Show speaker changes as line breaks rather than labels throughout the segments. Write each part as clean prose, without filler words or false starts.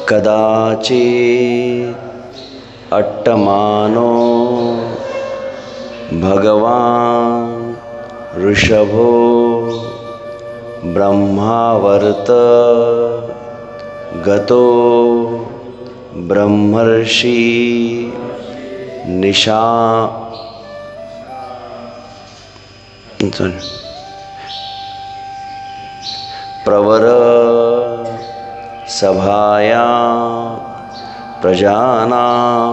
कदाचित् अट्टमानो भगवान् ऋषभो ब्रह्मावर्त गतो ब्रह्मर्षि निशा प्रवर सभायां प्रजानां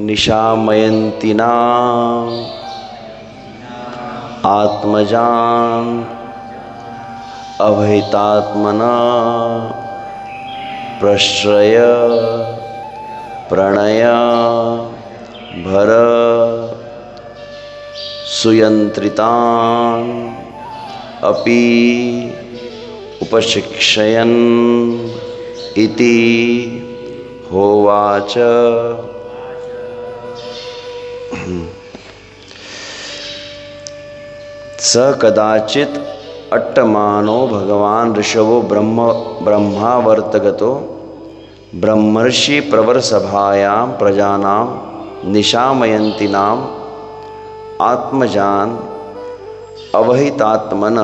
निशामयन्तीनां आत्मजान् अभयितात्मना प्रश्रय प्रणय भर सुयंत्रितान् अपि उपशिक्षयन् इति होवाच। स कदाचित् अट्टमानो भगवान् ऋषभो ब्रह्मावर्तगतो ब्रह्मर्षि प्रवर सभायां प्रजानां निशामयन्तीनां आत्मजान अवहितात्मन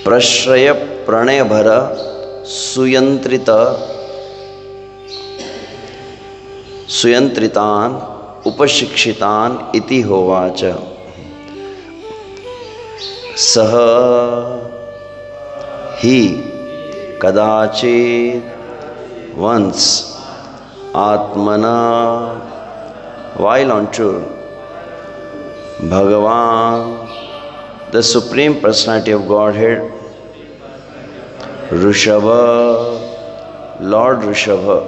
प्रश्रय प्रणयभर सुयंत्रितान् उपशिक्षितान् इति होवाच। सह ही कदाचित् once आत्मना while on tour Bhagavan, the Supreme Personality of Godhead, Rishabha, Lord Rishabha,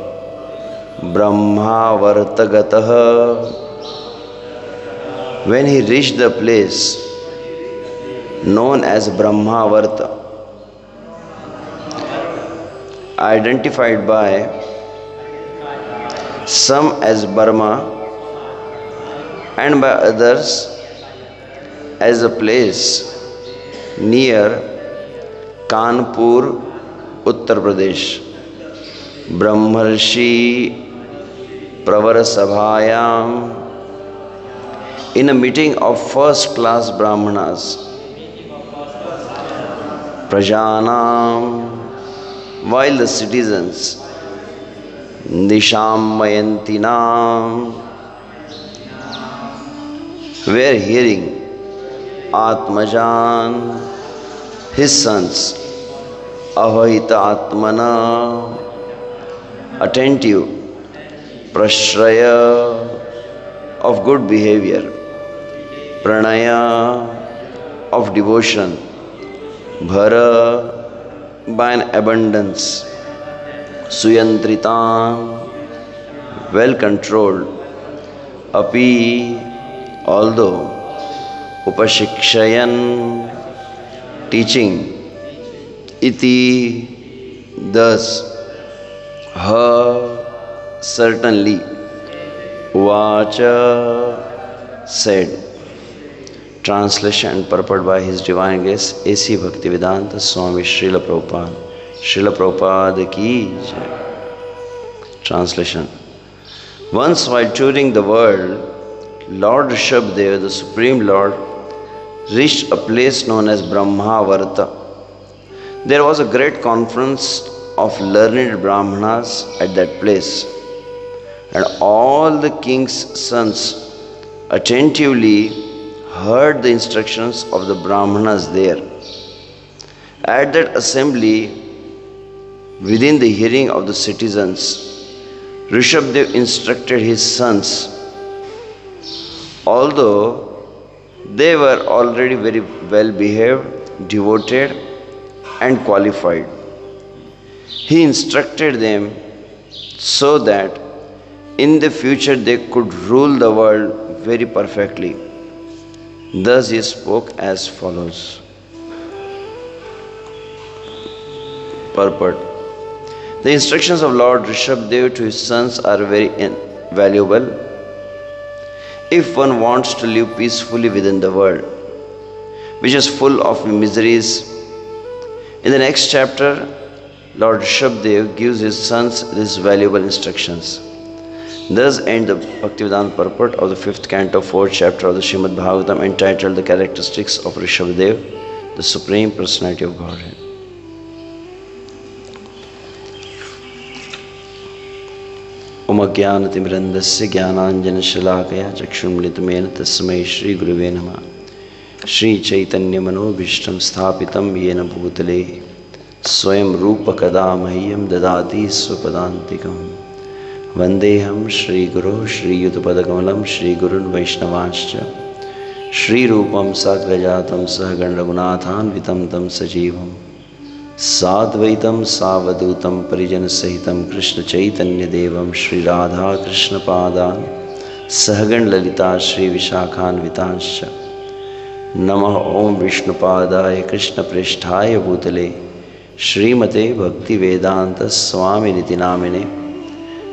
Brahmavartagataha, when he reached the place known as Brahmavarta, identified by some as Burma and by others as a place near Kanpur, Uttar Pradesh. Brahmarshi Pravara Sabhayam, in a meeting of first class Brahmanas, Prajanam, while the citizens, Nishammayantinam, were hearing Atmajan, his sons, Avahita Atmana, attentive, Prashraya, of good behavior, Pranaya, of devotion, Bhara, by an abundance, Suyantritan, well controlled, Api, although, Upashikshayan, teaching, Iti, thus, her, certainly, Vacha, said. Translation and purport by His Divine Grace A.C. Bhaktivedanta Swami Srila Prabhupada. Srila Prabhupada ki jai. Translation. Once while touring the world, Lord Rishabhadeva, the Supreme Lord, reached a place known as Brahmavarta. There was a great conference of learned Brahmanas at that place, and all the king's sons attentively heard the instructions of the Brahmanas there. At that assembly, within the hearing of the citizens, Rishabhadeva instructed his sons, although they were already very well behaved, devoted, and qualified. He instructed them so that in the future they could rule the world very perfectly. Thus he spoke as follows. Purport. The instructions of Lord Rishabhadeva to his sons are very valuable if one wants to live peacefully within the world. which is full of miseries. In the next chapter, Lord Rishabhdev gives his sons these valuable instructions. Thus end the Bhaktivedanta purport of the 5th canto, 4th chapter of the Srimad Bhagavatam, entitled The Characteristics of Rishabhdev, the Supreme Personality of Godhead. Om Ajnanatimirandasya Jnananjanashalakaya Chakshunmilitamena Tasmai Shri Guruve Namah. Shri Chaitanya Manobhishtam Sthapitam Yena Bhutale Swayam Rupa Kada Mahyam Dadati Swapadantikam. Vandeham Shri Guru Shri Yudhapadakamalam Shri Gurun Vaishnavanscha Shri Rupam Sagrajatam Sahagan Raghunathan Vitam Tam Sajivam Sadvaitam Savadutam Parijan Sahitam Krishna Chaitanya Devam Shri Radha Krishna Padan Sahagan Lalita Shri Vishakhan Vitanscha Namah Om Vishnupadaya Krishna Prishthaya Bhutale Srimate Bhakti Vedanta Swami Niti Namine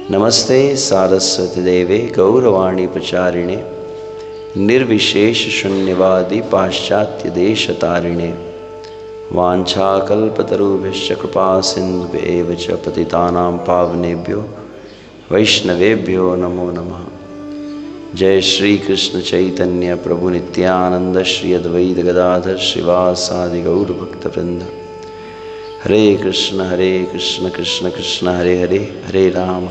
Namaste Saraswati Deve Gauravani Pacharine Nirvishesh Shunyavadi Paschatya Desha Tarine Vancha Kalpatarubhishya Kripa Sindhubheva Patitanam Pavnebhyo Vaishnavebhyo Namo Namah. Jai Shri Krishna Chaitanya Prabhu Nityananda Shri Advaita Gadadhar Srivasadi Gaur Bhakta Vrinda. Hare Krishna Krishna Krishna Hare Hare Hare Ram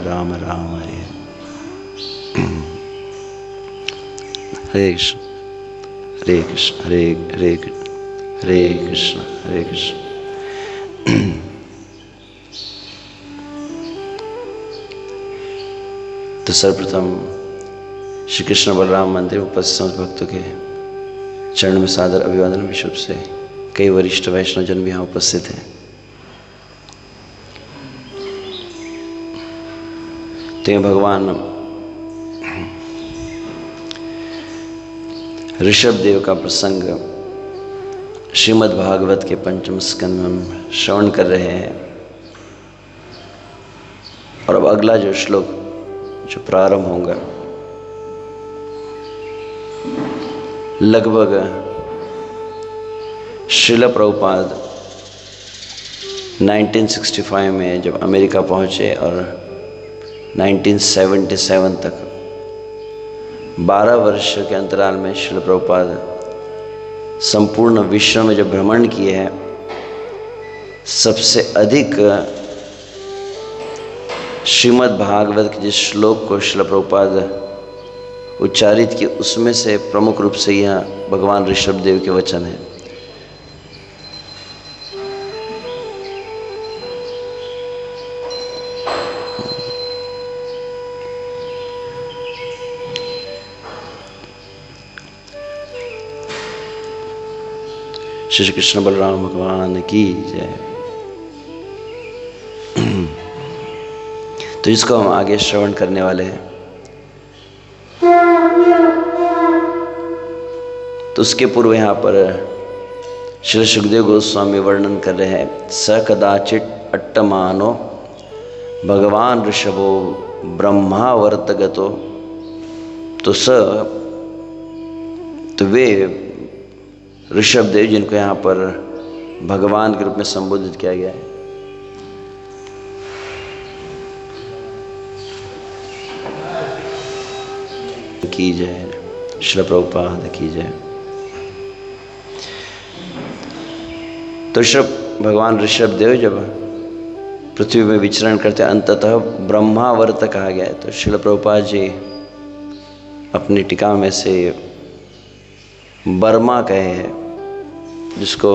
Ram Ram Hare Hare Krishna Hare Krishna Hare Krishna Hare Krishna. तो सर्वप्रथम श्री कृष्ण बलराम मंदिर उपस्थित समस्त भक्तों के चरण में सादर अभिवादन। विश्व से कई वरिष्ठ वैष्णव जन भी यहाँ उपस्थित हैं। तो ये भगवान ऋषभदेव का प्रसंग श्रीमद् भागवत के 5वें स्कंद में हम श्रवण कर रहे हैं। और अब अगला जो श्लोक जो प्रारंभ होगा लगभग श्रील प्रभुपाद 1965 में जब अमेरिका पहुँचे और 1977 तक 12 वर्ष के अंतराल में श्रील प्रभुपाद संपूर्ण विश्व में जब भ्रमण किए हैं, सबसे अधिक श्रीमद् भागवत के जिस श्लोक को श्रील प्रभुपाद उच्चारित किए उसमें से प्रमुख रूप से यह भगवान ऋषभदेव के वचन है। श्री कृष्ण बलराम भगवान की जय। तो इसको हम आगे श्रवण करने वाले हैं। तो उसके पूर्व यहाँ पर श्री सुखदेव गोस्वामी वर्णन कर रहे हैं। स कदाचित अट्टमानो भगवान ऋषभो ब्रह्मावर्तगतो। तो वे ऋषभदेव जिनको यहाँ पर भगवान के रूप में संबोधित किया गया है, की जय। श्री प्रभुपाद की जय। तो भगवान ऋषभदेव जब पृथ्वी में विचरण करते अंततः ब्रह्मावर्त कहा गया है। तो श्रील प्रभुपाद जी अपनी टीका में से बर्मा कहे हैं, जिसको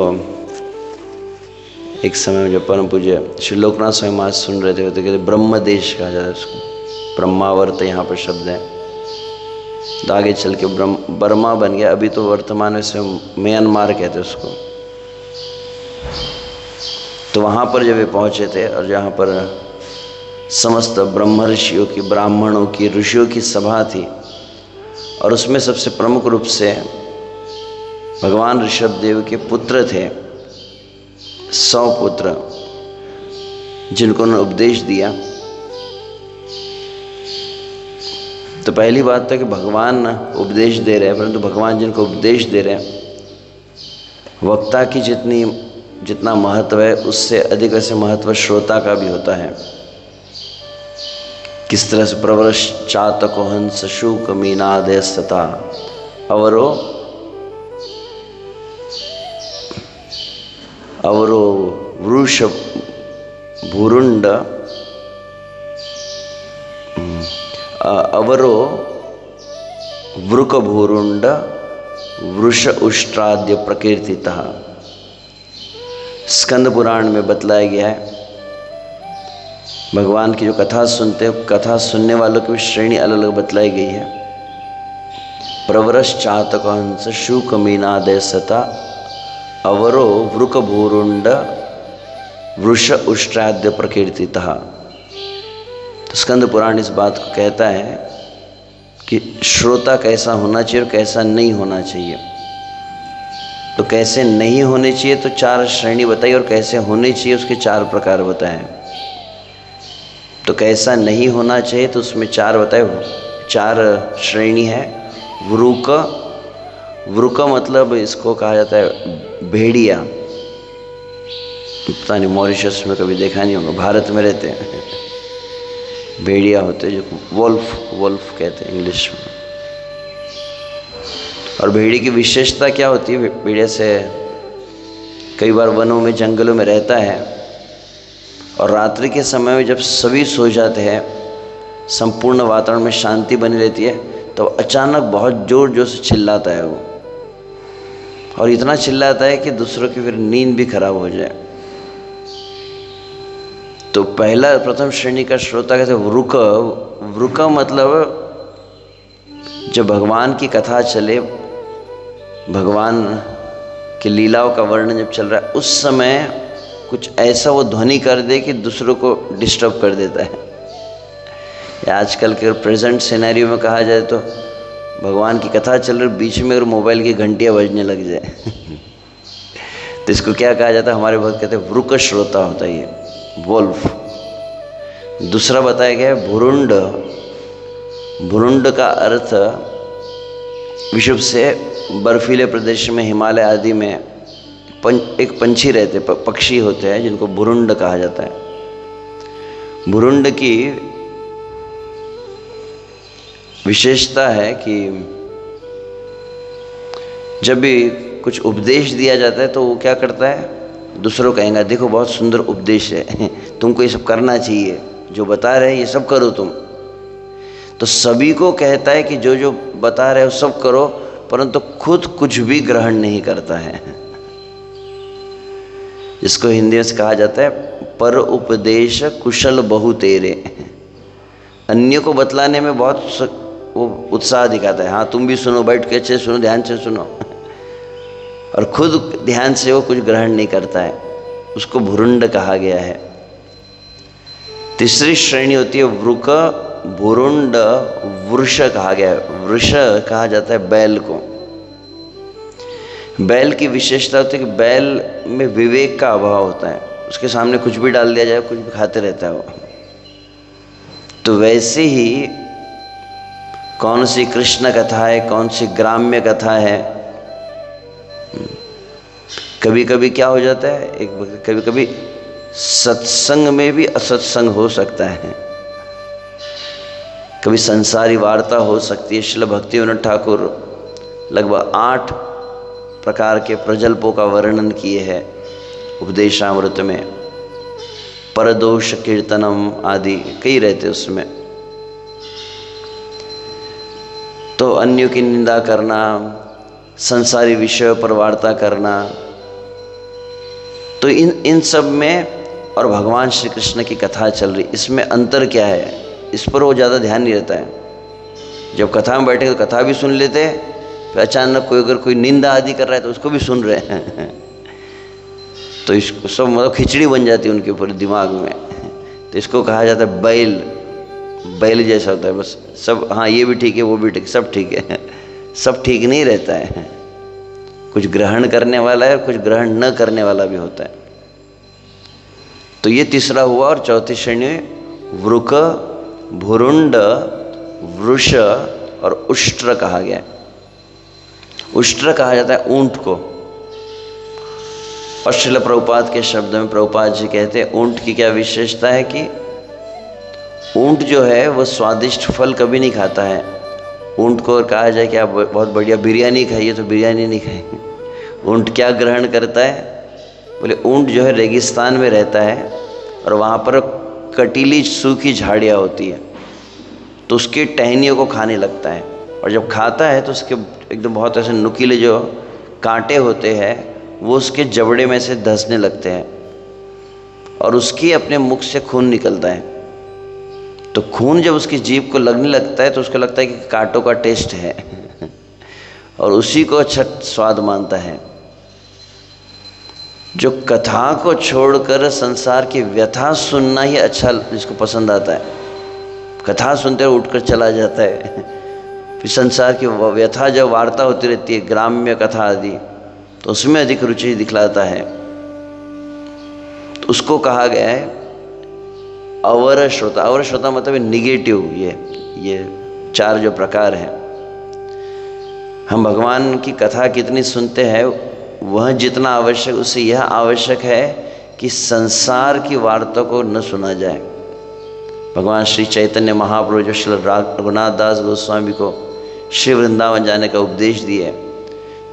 एक समय में जब परम पूज्य श्री लोकनाथ स्वामी महाराज सुन रहे थे तो कहते ब्रह्म देश कहा जाता है उसको। ब्रह्मावर्त यहाँ पर शब्द है। तो आगे चल के बर्मा बन गया। अभी तो वर्तमान में से म्यांमार कहते हैं उसको। तो वहाँ पर जब वे पहुँचे थे और जहाँ पर समस्त ब्रह्म ऋषियों की, ब्राह्मणों की, ऋषियों की सभा थी, और उसमें सबसे प्रमुख रूप से भगवान ऋषभदेव के पुत्र थे, 100 पुत्र, जिनको उन्होंने उपदेश दिया। तो पहली बात था कि भगवान उपदेश दे रहे हैं, परंतु भगवान जिनको उपदेश दे रहे हैं वक्ता की जितना महत्व है उससे अधिक वैसे महत्व श्रोता का भी होता है। किस तरह से प्रवरश चातको हंस शूक मीनादय सता अवरो वृष भूरुंड अवरो वृक भूरुंड वृष उष्ट्राद्य प्रकीर्तितः। स्कंद पुराण में बतलाया गया है, भगवान की जो कथा सुनते हैं, कथा सुनने वालों की भी श्रेणी अलग अलग बतलाई गई है। प्रवरश चातक हंस शूक मीनादय सता अवरो वृक भूरुंड वृष उष्ट्राद्य प्रकीर्तितः। तो स्कंद पुराण इस बात को कहता है कि श्रोता कैसा होना चाहिए और कैसा नहीं होना चाहिए। तो कैसे नहीं होने चाहिए तो 4 श्रेणी बताई, और कैसे होने चाहिए उसके 4 प्रकार बताए। तो कैसा नहीं होना चाहिए तो उसमें 4 बताए, 4 श्रेणी है। वृक मतलब इसको कहा जाता है भेड़िया। पता नहीं मॉरिशस में कभी देखा नहीं होगा, भारत में रहते हैं भेड़िया होते हैं, जो वोल्फ कहते हैं इंग्लिश में। और भेड़िए की विशेषता क्या होती है? भेड़िया से कई बार वनों में जंगलों में रहता है, और रात्रि के समय में जब सभी सो जाते हैं, संपूर्ण वातावरण में शांति बनी रहती है, तो अचानक बहुत जोर जोर से चिल्लाता है वो, और इतना चिल्लाता है कि दूसरों की फिर नींद भी खराब हो जाए। तो प्रथम श्रेणी का श्रोता कहते वृक मतलब जब भगवान की कथा चले, भगवान की लीलाओं का वर्णन जब चल रहा है, उस समय कुछ ऐसा वो ध्वनि कर दे कि दूसरों को डिस्टर्ब कर देता है। या आजकल के प्रेजेंट सिनेरियो में कहा जाए तो भगवान की कथा चल रही, बीच में अगर मोबाइल की घंटियाँ बजने लग जाए तो इसको क्या कहा जाता है? हमारे भक्त कहते हैं वृक श्रोता होता है ये, वोल्फ। दूसरा बताया गया है भुरुंड। भुरुंड का अर्थ विश्व से बर्फीले प्रदेश में, हिमालय आदि में एक पंछी रहते, पक्षी होते हैं जिनको भुरुंड कहा जाता है। भुरुंड की विशेषता है कि जब भी कुछ उपदेश दिया जाता है तो वो क्या करता है? दूसरों कहेंगे देखो बहुत सुंदर उपदेश है, तुमको ये सब करना चाहिए, जो बता रहे हैं ये सब करो तुम। तो सभी को कहता है कि जो जो बता रहे हो सब करो, परंतु खुद कुछ भी ग्रहण नहीं करता है। जिसको हिंदी में कहा जाता है पर उपदेश कुशल बहु तेरे। अन्य को बतलाने में बहुत वो उत्साह दिखाता है, हाँ तुम भी सुनो, बैठ के अच्छे सुनो, ध्यान से सुनो, और खुद ध्यान से वो कुछ ग्रहण नहीं करता है, उसको भुरुंड कहा गया है। तीसरी श्रेणी होती है वृक भुरुंड वृष कहा गया है। वृष कहा जाता है बैल को। बैल की विशेषता होती है कि बैल में विवेक का अभाव होता है, उसके सामने कुछ भी डाल दिया जाए कुछ भी खाते रहता है वो। तो वैसे ही कौन सी कृष्ण कथा है, कौन सी ग्राम्य कथा है, कभी कभी क्या हो जाता है, कभी कभी सत्संग में भी असत्संग हो सकता है, कभी संसारी वार्ता हो सकती है। श्रील भक्तिविनोद ठाकुर लगभग 8 प्रकार के प्रजल्पों का वर्णन किए हैं उपदेशामृत में। परदोष कीर्तनम आदि कई रहते उसमें। तो अन्यों की निंदा करना, संसारी विषयों पर वार्ता करना, तो इन सब में, और भगवान श्री कृष्ण की कथा चल रही, इसमें अंतर क्या है, इस पर वो ज़्यादा ध्यान नहीं रहता है। जब कथा में बैठे तो कथा भी सुन लेते हैं, फिर अचानक कोई निंदा आदि कर रहा है तो उसको भी सुन रहे हैं तो इसको सब मतलब खिचड़ी बन जाती है उनके ऊपर दिमाग में। तो इसको कहा जाता है बैल जैसा होता है, बस सब, हाँ ये भी ठीक है वो भी ठीक, सब ठीक है, सब ठीक नहीं रहता है। कुछ ग्रहण करने वाला है और कुछ ग्रहण न करने वाला भी होता है। तो ये तीसरा हुआ। और चौथी श्रेणी वृक भुरुंड वृष और उष्ट्र कहा गया है। उष्ट्र कहा जाता है ऊंट को। और श्रील प्रभुपाद के शब्द में प्रभुपाद जी कहते हैं ऊंट की क्या विशेषता है कि ऊंट जो है वो स्वादिष्ट फल कभी नहीं खाता है। ऊंट को कहा जाए कि आप बहुत बढ़िया बिरयानी खाइए तो बिरयानी नहीं खाएंगे। ऊंट क्या ग्रहण करता है? बोले ऊंट जो है रेगिस्तान में रहता है और वहाँ पर कटीली सूखी झाड़ियाँ होती है तो उसकी टहनियों को खाने लगता है, और जब खाता है तो उसके एकदम बहुत ऐसे नुकीले जो कांटे होते हैं वो उसके जबड़े में से धंसने लगते हैं और उसकी अपने मुख से खून निकलता है। तो खून जब उसकी जीभ को लगने लगता है तो उसको लगता है कि कांटों का टेस्ट है और उसी को अच्छा स्वाद मानता है। जो कथा को छोड़कर संसार की व्यथा सुनना ही अच्छा जिसको पसंद आता है, कथा सुनते हुए उठकर चला जाता है। फिर संसार की व्यथा जब वार्ता होती रहती है, ग्राम्य कथा आदि, तो उसमें अधिक रुचि दिखलाता है। तो उसको कहा गया है अवर श्रोता। अवर श्रोता मतलब निगेटिव। ये चार जो प्रकार हैं, हम भगवान की कथा कितनी सुनते हैं वह जितना आवश्यक, उससे यह आवश्यक है कि संसार की वार्ता को न सुना जाए। भगवान श्री चैतन्य महाप्रभु जो श्री रघुनाथ दास गोस्वामी को श्री वृंदावन जाने का उपदेश दिए,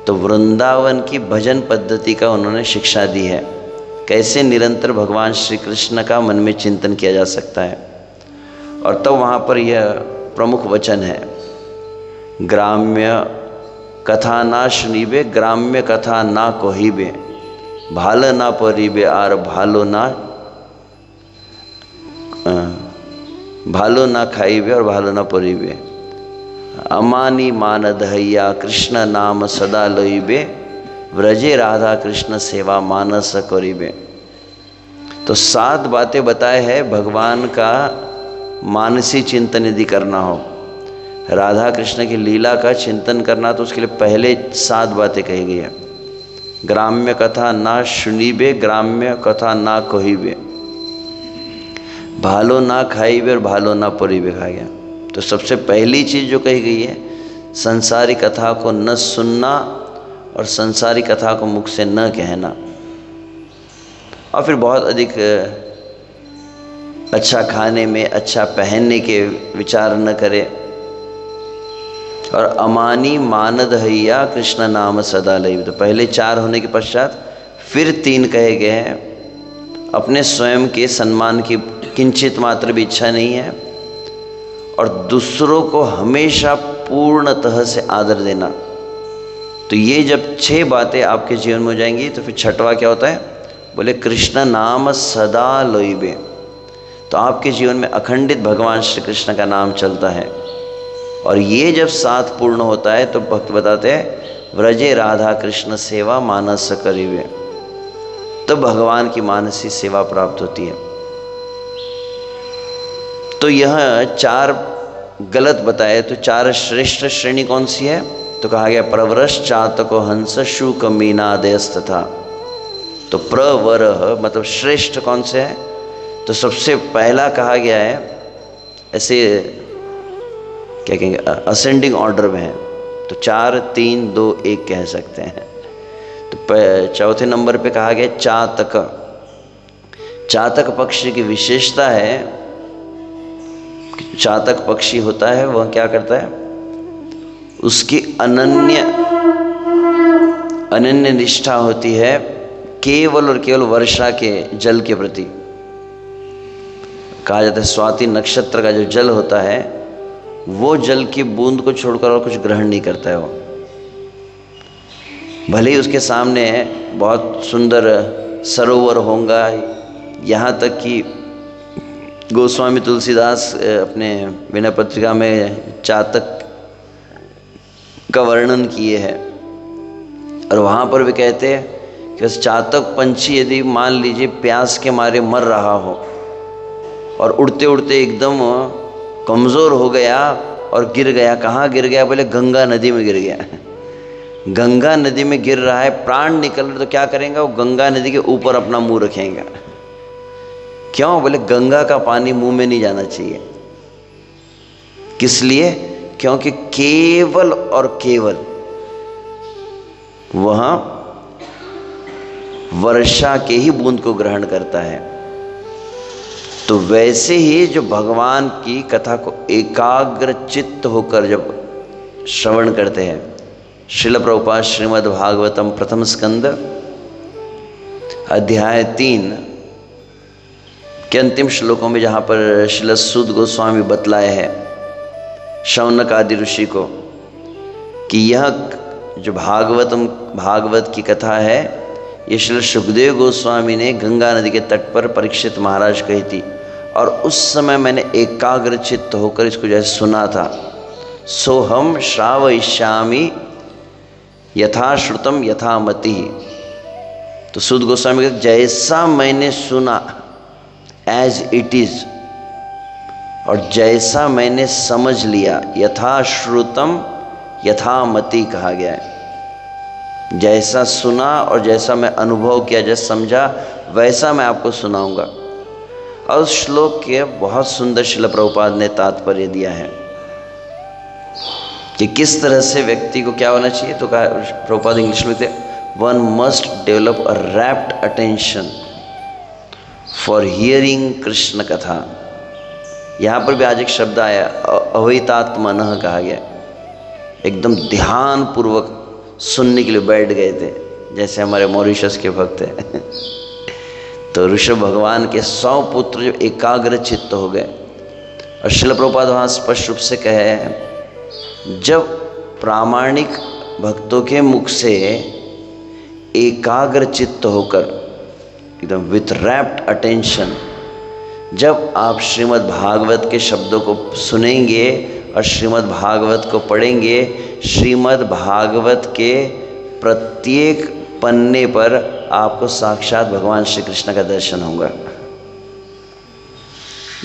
तो वृंदावन की भजन पद्धति का उन्होंने शिक्षा दी है, कैसे निरंतर भगवान श्री कृष्ण का मन में चिंतन किया जा सकता है। और तब वहाँ पर यह प्रमुख वचन है, ग्राम्य कथा ना सुनीबे, ग्राम्य कथा ना कहिबे, भाल ना परिबे आर भालो ना खाइबे और भालो ना परिबे, अमानी मान दहैया कृष्ण नाम सदा लइबे, व्रजे राधा कृष्ण सेवा मानस करिबे। तो 7 बातें बताए हैं भगवान का मानसी चिंतन यदि करना हो, राधा कृष्ण की लीला का चिंतन करना, तो उसके लिए पहले 7 बातें कही गई है। ग्राम्य कथा ना सुनीबे, ग्राम्य कथा ना कहिबे, भालो ना खाइबे और भालो ना परिबे कहा गया। तो सबसे पहली चीज़ जो कही गई है, संसारी कथा को न सुनना और संसारी कथा को मुख से न कहना। और फिर बहुत अधिक अच्छा खाने में, अच्छा पहनने के विचार न करे। और अमानी मानद हैया कृष्ण नाम सदा लई। तो पहले 4 होने के पश्चात फिर 3 कहे गए हैं, अपने स्वयं के सम्मान की किंचित मात्र भी इच्छा नहीं है, और दूसरों को हमेशा पूर्णतः से आदर देना। तो ये जब 6 बातें आपके जीवन में हो जाएंगी तो फिर 6वां क्या होता है? बोले कृष्ण नाम सदा लोइबे। तो आपके जीवन में अखंडित भगवान श्री कृष्ण का नाम चलता है। और ये जब 7 पूर्ण होता है तो भक्त बताते हैं व्रजे राधा कृष्ण सेवा मानस करिबे, तो भगवान की मानसी सेवा प्राप्त होती है। तो यह 4 गलत बताए, तो 4 श्रेष्ठ श्रेणी कौन सी है? तो कहा गया प्रवरश चातको हंस शुक मीनादयस तथा। तो प्रवर मतलब श्रेष्ठ कौन से है? तो सबसे पहला कहा गया है, ऐसे क्या कहेंगे, असेंडिंग ऑर्डर में है, तो 4 3 2 1 कह सकते हैं। तो चौथे नंबर पे कहा गया चातक। चातक पक्षी की विशेषता है, चातक पक्षी होता है वह क्या करता है, उसकी अनन्य निष्ठा होती है केवल और केवल वर्षा के जल के प्रति। कहा जाता है स्वाति नक्षत्र का जो जल होता है वो जल की बूंद को छोड़कर और कुछ ग्रहण नहीं करता है। वो भले ही उसके सामने बहुत सुंदर सरोवर होगा, यहाँ तक कि गोस्वामी तुलसीदास अपने विनय पत्रिका में चातक का वर्णन किए हैं, और वहाँ पर भी कहते हैं कि बस चातक पंछी यदि मान लीजिए प्यास के मारे मर रहा हो और उड़ते उड़ते एकदम कमज़ोर हो गया और गिर गया, कहाँ गिर गया? बोले गंगा नदी में गिर गया। गंगा नदी में गिर रहा है, प्राण निकल रहे, तो क्या करेंगे? वो गंगा नदी के ऊपर अपना मुंह रखेंगे। क्यों? बोले गंगा का पानी मुंह में नहीं जाना चाहिए। किस लिए? क्योंकि केवल और केवल वहाँ वर्षा के ही बूंद को ग्रहण करता है। तो वैसे ही जो भगवान की कथा को एकाग्र चित्त होकर जब श्रवण करते हैं, श्रील प्रभुपाद श्रीमद् भागवतम प्रथम स्कंद अध्याय 3 के अंतिम श्लोकों में जहाँ पर श्रील सूत गोस्वामी बतलाए हैं शौनक आदि ऋषि को कि यह जो भागवत की कथा है, ये श्री सुखदेव गोस्वामी ने गंगा नदी के तट पर परीक्षित महाराज कही थी, और उस समय मैंने एकाग्र चित्त होकर इसको जैसे सुना था। सोहम श्रावयिष्यामि यथा श्रुतम यथा मति। तो सूत गोस्वामी कहते जैसा मैंने सुना एज इट इज, और जैसा मैंने समझ लिया यथा श्रुतम यथा मति कहा गया है। जैसा सुना और जैसा मैं अनुभव किया, जैसा समझा, वैसा मैं आपको सुनाऊंगा। और उस श्लोक के बहुत सुंदर श्रील प्रभुपाद ने तात्पर्य दिया है कि किस तरह से व्यक्ति को क्या होना चाहिए। तो कहा प्रभुपाद इंग्लिश में थे, one must develop a wrapped attention for hearing Krishna कथा। यहाँ पर भी आज एक शब्द आया, अवैतात्मनः कहा गया। एकदम ध्यान पूर्वक सुनने के लिए बैठ गए थे, जैसे हमारे मॉरिशस के भक्त हैं। तो ऋषभ भगवान के 100 पुत्र जो एकाग्र चित्त हो गए। और श्रील प्रभुपाद वहाँ स्पष्ट रूप से कहे, जब प्रामाणिक भक्तों के मुख से एकाग्र चित्त होकर एकदम विथ रैप्ट अटेंशन जब आप श्रीमद् भागवत के शब्दों को सुनेंगे और श्रीमद् भागवत को पढ़ेंगे, श्रीमद् भागवत के प्रत्येक पन्ने पर आपको साक्षात भगवान श्री कृष्ण का दर्शन होगा।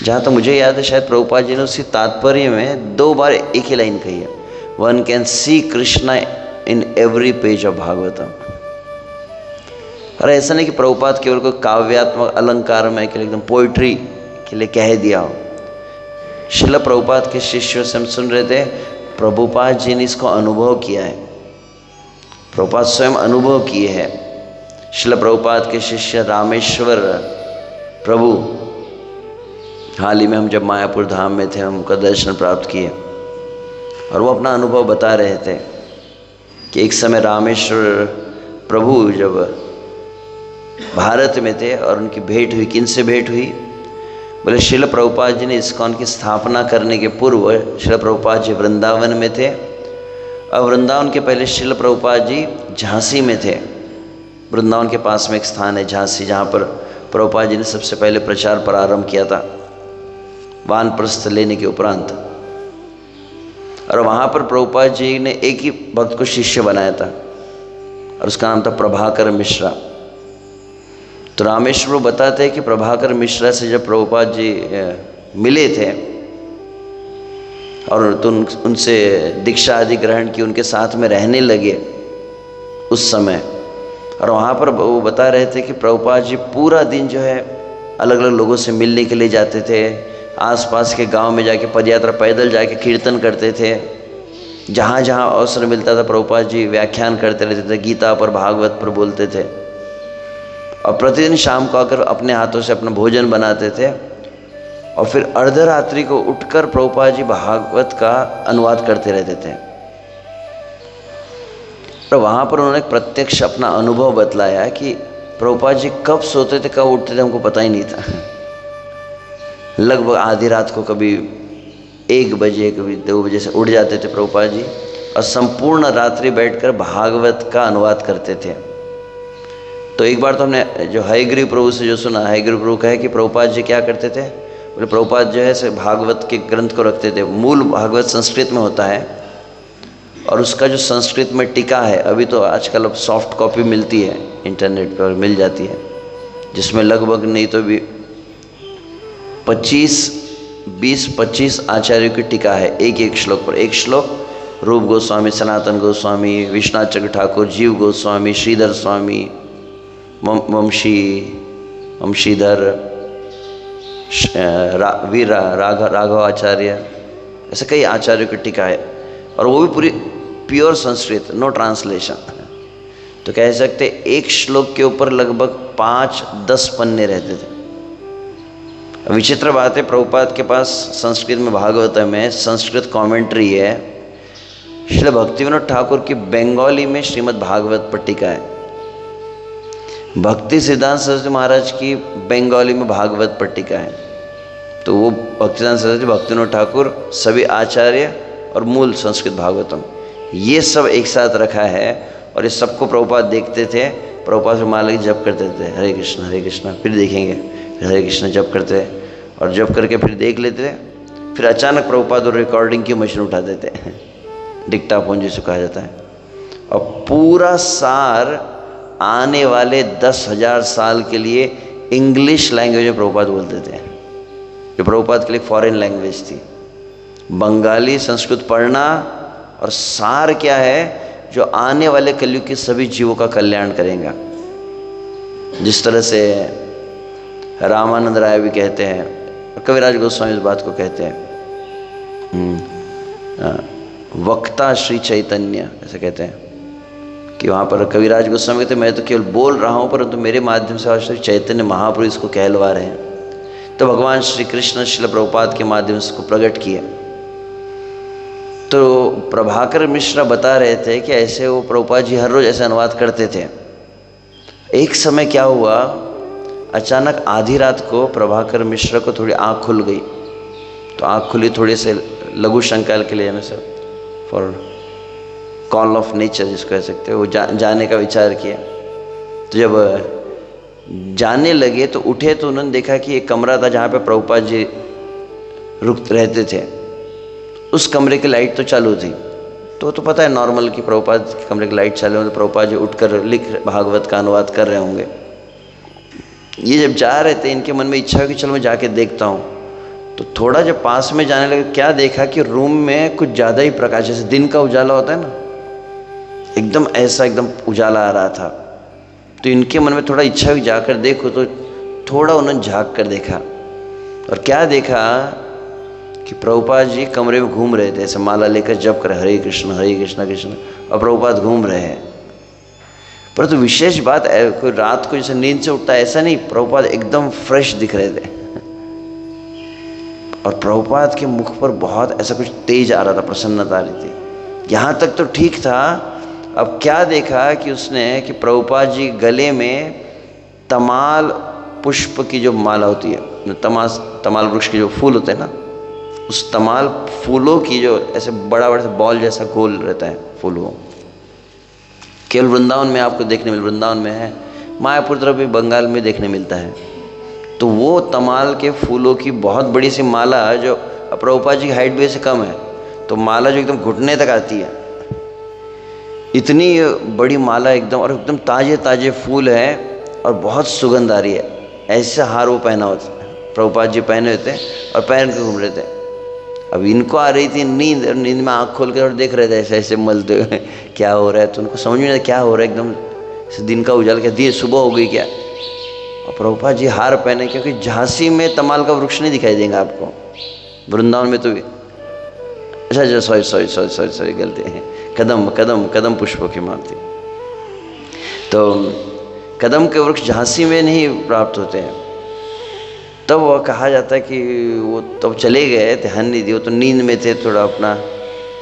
जहाँ तो मुझे याद है, शायद प्रभुपाद जी ने उसकी तात्पर्य में 2 बार एक ही लाइन कही है, one can see Krishna in every page of Bhagavatam. और ऐसा नहीं कि प्रभुपाद केवल कोई काव्यात्मक अलंकार में के लिए एकदम पोइट्री के लिए कह दिया हो। श्रील प्रभुपाद के शिष्यों से हम सुन रहे थे, प्रभुपाद जी ने इसको अनुभव किया है, प्रभुपाद स्वयं अनुभव किए हैं। श्रील प्रभुपाद के शिष्य रामेश्वर प्रभु, हाल ही में हम जब मायापुर धाम में थे, हम उनका दर्शन प्राप्त किए, और वो अपना अनुभव बता रहे थे कि एक समय रामेश्वर प्रभु जब भारत में थे और उनकी भेंट हुई। किन से भेंट हुई? बोले श्रील प्रभुपाद जी ने इस्कॉन की स्थापना करने के पूर्व श्रील प्रभुपाद जी वृंदावन में थे, और वृंदावन के पहले श्रील प्रभुपाद जी झांसी में थे। वृंदावन के पास में एक स्थान है झांसी, जहाँ पर प्रभुपाद जी ने सबसे पहले प्रचार प्रारंभ किया था वानप्रस्थ लेने के उपरांत। और वहाँ पर प्रभुपाद जी ने एक ही भक्त को शिष्य बनाया था, और उसका नाम था प्रभाकर मिश्रा। तो रामेश्वर बताते हैं कि प्रभाकर मिश्रा से जब प्रभुपाद जी मिले थे और तो उनसे दीक्षा आदि ग्रहण की, उनके साथ में रहने लगे उस समय। और वहाँ पर वो बता रहे थे कि प्रभुपाद जी पूरा दिन जो है अलग अलग लोगों से मिलने के लिए जाते थे, आसपास के गांव में जाके पदयात्रा पैदल जाके कीर्तन करते थे। जहाँ जहाँ अवसर मिलता था प्रभुपाद जी व्याख्यान करते रहते थे, गीता पर भागवत पर बोलते थे। और प्रतिदिन शाम को आकर अपने हाथों से अपना भोजन बनाते थे, और फिर अर्धरात्रि को उठकर प्रभुपाद जी भागवत का अनुवाद करते रहते थे। और वहाँ पर उन्होंने प्रत्यक्ष अपना अनुभव बतलाया कि प्रभुपाद जी कब सोते थे कब उठते थे हमको पता ही नहीं था। लगभग आधी रात को कभी 1 बजे कभी 2 बजे से उठ जाते थे प्रभुपाद जी, और संपूर्ण रात्रि बैठकर भागवत का अनुवाद करते थे। तो एक बार तो हमने जो हयग्रीव प्रभु से जो सुना, हयग्रीव प्रभु कहे कि प्रभुपाद जी क्या करते थे। बोले प्रभुपाद जो है से भागवत के ग्रंथ को रखते थे। मूल भागवत संस्कृत में होता है, और उसका जो संस्कृत में टीका है, अभी तो आजकल अब सॉफ्ट कॉपी मिलती है इंटरनेट पर मिल जाती है, जिसमें लगभग नहीं तो भी 20-25 आचार्यों की टीका है एक एक श्लोक पर। एक श्लोक रूप गोस्वामी, सनातन गोस्वामी, विश्वनाथ चक्र ठाकुर, जीव गोस्वामी, श्रीधर स्वामी, वंशीधर, वीर राघव आचार्य, ऐसे कई आचार्यों की टीका है, और वो भी पूरी प्योर संस्कृत, नो ट्रांसलेशन। तो कह सकते एक श्लोक के ऊपर लगभग 5-10 पन्ने रहते थे। विचित्र बात है, प्रभुपाद के पास संस्कृत में भागवतम है, संस्कृत कमेंट्री है, श्रील भक्तिविनोद ठाकुर की बंगाली में श्रीमद् भागवत पट्टिका है, भक्ति सिद्धांत सरस्वती महाराज की बंगाली में भागवत पट्टिका है। तो वो भक्ति सिद्धांत सरस्वती, भक्तिविनोद ठाकुर, सभी आचार्य और मूल संस्कृत भागवतम, ये सब एक साथ रखा है। और ये सबको प्रभुपाद देखते थे, प्रभुपाद से माला की जप करते थे, हरे कृष्णा, फिर देखेंगे, फिर हरे कृष्ण जप करते थे, और जप करके फिर देख लेते थे। फिर अचानक प्रभुपाद और रिकॉर्डिंग की मशीन उठा देते, डिक्टाफोन जिसे कहा जाता है, और पूरा सार आने वाले 10,000 साल के लिए इंग्लिश लैंग्वेज में प्रभुपाद बोलते थे, जो प्रभुपाद के लिए फॉरेन लैंग्वेज थी। बंगाली संस्कृत पढ़ना, और सार क्या है, जो आने वाले कलयुग के सभी जीवों का कल्याण करेगा। जिस तरह से रामानंद राय भी कहते हैं, कविराज गोस्वामी इस बात को कहते हैं, वक्ता श्री चैतन्य ऐसे कहते हैं, कि वहाँ पर कविराज गोस्वामी कहते हैं, मैं तो केवल बोल रहा हूँ, परंतु मेरे माध्यम से श्री चैतन्य महाप्रभु इसको कहलवा रहे हैं। तो भगवान श्री कृष्ण श्रील प्रभुपाद के माध्यम से इसको प्रकट किया। तो प्रभाकर मिश्रा बता रहे थे कि ऐसे वो प्रभुपाद जी हर रोज़ ऐसे अनुवाद करते थे। एक समय क्या हुआ, अचानक आधी रात को प्रभाकर मिश्रा को थोड़ी आँख खुल गई। तो आँख खुली, थोड़े से लघु शंकाल के लिए sir for call of nature जिसको कह सकते हो, वो जाने का विचार किया। तो जब जाने लगे तो उठे तो उन्होंने देखा कि एक कमरा था जहाँ पे प्रभुपाद जी रुक रहते थे। उस कमरे की लाइट तो चालू थी, तो पता है नॉर्मल कि प्रभुपाद के कमरे की लाइट चालू है, तो प्रभुपाद जी उठकर भागवत का अनुवाद कर रहे होंगे। ये जब जा रहे थे, इनके मन में इच्छा हुई कि चलो मैं जाके देखता हूँ। तो थोड़ा जब पास में जाने लगे, क्या देखा कि रूम में कुछ ज़्यादा ही प्रकाश, जैसे दिन का उजाला होता है ना, एकदम ऐसा एकदम उजाला आ रहा था। तो इनके मन में थोड़ा इच्छा हुई जाकर देखो, तो थोड़ा उन्होंने झाँक कर देखा, और क्या देखा कि प्रभुपाद जी कमरे में घूम रहे थे, ऐसे माला लेकर जप कर हरे कृष्ण कृष्ण, और प्रभुपाद घूम रहे हैं। परंतु विशेष बात, कोई रात को जैसे नींद से उठता है ऐसा नहीं, प्रभुपाद एकदम फ्रेश दिख रहे थे, और प्रभुपाद के मुख पर बहुत ऐसा कुछ तेज आ रहा था, प्रसन्नता आ रही थी। यहाँ तक तो ठीक था। अब क्या देखा कि उसने कि प्रभुपाद जी गले में तमाल पुष्प की जो माला होती है, तमाल वृक्ष के जो फूल होते हैं ना, उस तमाल फूलों की जो ऐसे बड़ा बड़ा बॉल जैसा गोल रहता है फूल, वो केवल वृंदावन में आपको देखने मिल, वृंदावन में है, मायापुर तरफ भी बंगाल में देखने मिलता है। तो वो तमाल के फूलों की बहुत बड़ी सी माला, जो प्रभुपाद जी की हाइट भी से कम है, तो माला जो एकदम घुटने तक आती है, इतनी बड़ी माला एकदम, और एकदम ताजे ताजे फूल है, और बहुत सुगंध आ रही है। ऐसे हार वो पहना होता, प्रभुपाद जी पहने होते और पहन के घूम रहे थे। अब इनको आ रही थी नींद, और नींद में आँख खोल कर और देख रहे थे ऐसे ऐसे मलते हुए, क्या हो रहा है। तो उनको समझ में नहीं क्या हो रहा है, एकदम दिन का उजाला, क्या दिन सुबह हो गई क्या। और प्रभुपाद जी हार पहने, क्योंकि झांसी में तमाल का वृक्ष नहीं दिखाई देगा आपको, वृंदावन में तो भी। अच्छा सॉरी गलती है, कदम पुष्पों की मालती। तो कदम के वृक्ष झांसी में नहीं प्राप्त होते हैं। तब वह कहा जाता है कि वो तब चले गए, ध्यान नहीं दिया, तो नींद में थे, थोड़ा अपना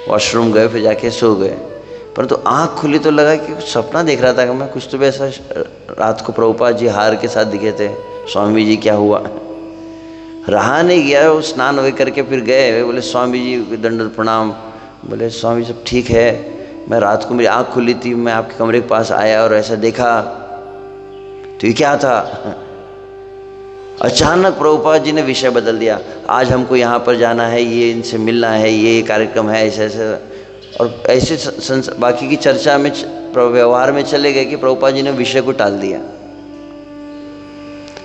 वॉशरूम गए, फिर जाके सो गए। परंतु आँख खुली तो लगा कि कुछ सपना देख रहा था कि मैं, कुछ तो भी ऐसा रात को प्रभुपाद जी हार के साथ दिखे थे, स्वामी जी क्या हुआ। रहा नहीं गया, वो स्नान वगैरह करके फिर गए, बोले स्वामी जी दंडवत प्रणाम। बोले स्वामी सब ठीक है, मैं रात को मेरी आँख खुली थी, मैं आपके कमरे के पास आया और ऐसा देखा। तो ये क्या था। अचानक प्रभुपाद जी ने विषय बदल दिया, आज हमको यहाँ पर जाना है, ये इनसे मिलना है, ये कार्यक्रम है, ऐसे ऐसे, और ऐसे बाकी की चर्चा में व्यवहार में चले गए कि प्रभुपाद जी ने विषय को टाल दिया।